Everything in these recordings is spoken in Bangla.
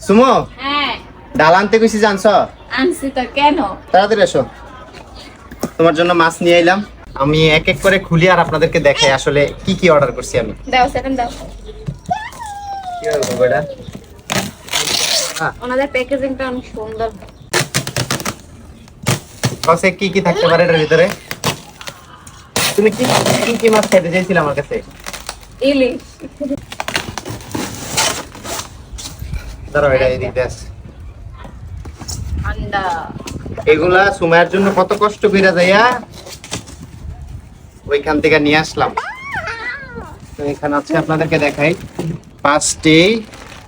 সুমো হ্যাঁ ডাল আনতে কইছি জানছো? আনছি তো, কেন? তাড়াতাড়ি এসো, তোমার জন্য মাছ নিয়ে এলাম। আমি এক এক করে খুলি আর আপনাদেরকে দেখাই আসলে কি কি অর্ডার করছি আমি। দাও সেকেন্ড দাও। কি হবে এটা? ওনাদের প্যাকেজিংটা অনেক সুন্দর। কসে কি কি থাকতে পারে এর ভিতরে? তুমি কি কি কি মাছ খেতে চাইছিলে আমার কাছে? ইলিশ। ধরো এটা এই দিতে আছে। ঠান্ডা। এগুলা সুমাইয়ের জন্য কত কষ্ট কইরা যাইয়া ওইখান থেকে নিয়ে আসলাম। তো এখানে আছে আপনাদেরকে দেখাই, পাঁচটি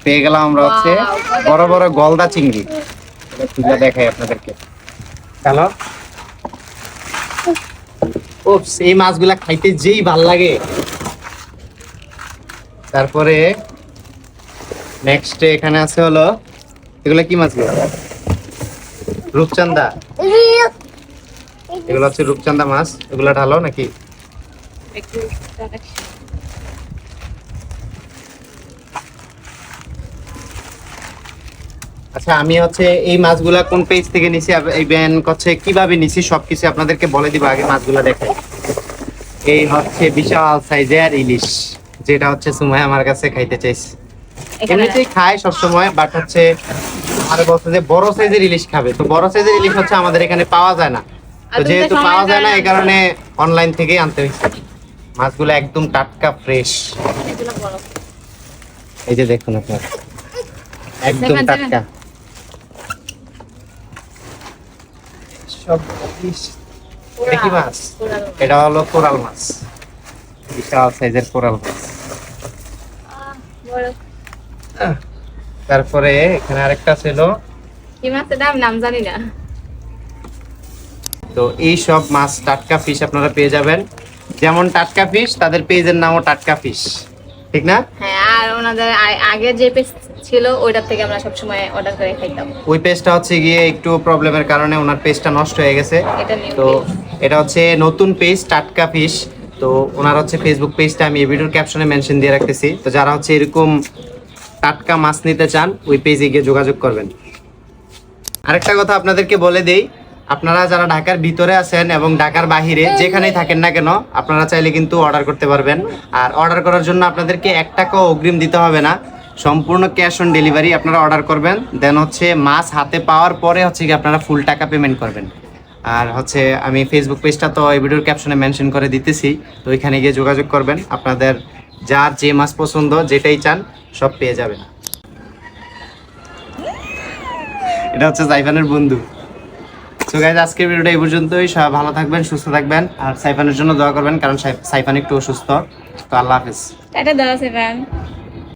পেয়ে গেলাম আমরা হচ্ছে বড় বড় গলদা চিংড়ি। তুলে দেখাই আপনাদেরকে। হ্যালো, ওপস, এই মাছগুলা খাইতে যেই ভাল লাগে। তারপরে নেক্সট এখানে আছে হলো, এগুলা কি মাছগুলো? রূপচাঁদা। এগুলো হচ্ছে রূপচাঁদা মাছ। এগুলা ঢালো নাকি? একটু আচ্ছা, আমি হচ্ছে এই মাছগুলা কোন পেজ থেকে নিছি ইভেন হচ্ছে কিভাবে নিছি সবকিছু আপনাদেরকে বলে দিব। আগে মাছগুলা দেখাই। এই হচ্ছে বিশাল সাইজের ইলিশ, যেটা হচ্ছে সুমাই আমার কাছে খাইতে চাইছে। এমনিতেই খায় সবসময়, বাট হচ্ছে আর বলছে যে বড় সাইজের ইলিশ খাবে। তো বড় সাইজের ইলিশ হচ্ছে আমাদের এখানে পাওয়া যায় না। তো যেহেতু পাওয়া যায় না, এই কারণে অনলাইন থেকেই আনতে হয়েছে। মাছগুলো একদম টাটকা ফ্রেশ। এই যে দেখুন আপনারা, একদম টাটকা সব ইলিশ। এটা কি মাছ? এটা হলো কোরাল মাছ, বিশাল সাইজের কোরাল মাছ। তারপরে এখানে আরেকটা ছিল, কি মাছের নাম জানি না। তো এই সব মাছ টাটকা ফিশ আপনারা পেয়ে যাবেন। যেমন টাটকা ফিশ, তাদের পেজের নামও টাটকা ফিশ, ঠিক না? হ্যাঁ, আর ওনাদের আগে যে পেজ ছিল ওইটার থেকে আমরা সবসময় অর্ডার করে খাইতাম। ওই পেজটা হচ্ছে গিয়ে একটু প্রবলেমের কারণে ওনার পেজটা নষ্ট হয়ে গেছে। এটা নিউ তো পেজ। এটা হচ্ছে নতুন পেজ টাটকা ফিশ। তো ওনার হচ্ছে ফেসবুক পেজটা আমি এই ভিডিওর ক্যাপশনে মেনশন দিয়ে রাখতেছি। তো যারা হচ্ছে এরকম টাটকা মাছ নিতে চান, ওই পেজে গিয়ে যোগাযোগ করবেন। আরেকটা কথা আপনাদেরকে বলে দেই, আপনারা যারা ঢাকার ভিতরে আছেন এবং ঢাকার বাহিরে যেখানেই থাকেন না কেন, আপনারা চাইলে কিন্তু অর্ডার করতে পারবেন। আর অর্ডার করার জন্য আপনাদেরকে 1 টাকাও অগ্রিম দিতে হবে না, সম্পূর্ণ ক্যাশ অন ডেলিভারি। আপনারা অর্ডার করবেন, দেন হচ্ছে মাছ হাতে পাওয়ার পরে হচ্ছে কি আপনারা ফুল টাকা পেমেন্ট করবেন। আর হচ্ছে আমি ফেসবুক পেজটা তো এই ভিডিওর ক্যাপশনে মেনশন করে দিতেছি, তো ওইখানে গিয়ে যোগাযোগ করবেন। আপনাদের যার যে মাছ পছন্দ, যেটাই চান সব পেয়ে যাবেন। এটা হচ্ছে সাইফানের বন্ধু। সো গাইস, আজকের ভিডিওটা এই পর্যন্তই। সবাই ভালো থাকবেন, সুস্থ থাকবেন, আর সাইফানের জন্য দোয়া করবেন, কারণ সাইফান একটু অসুস্থ। তো আল্লাহ হাফেজ। টাটা দাও সেভেন।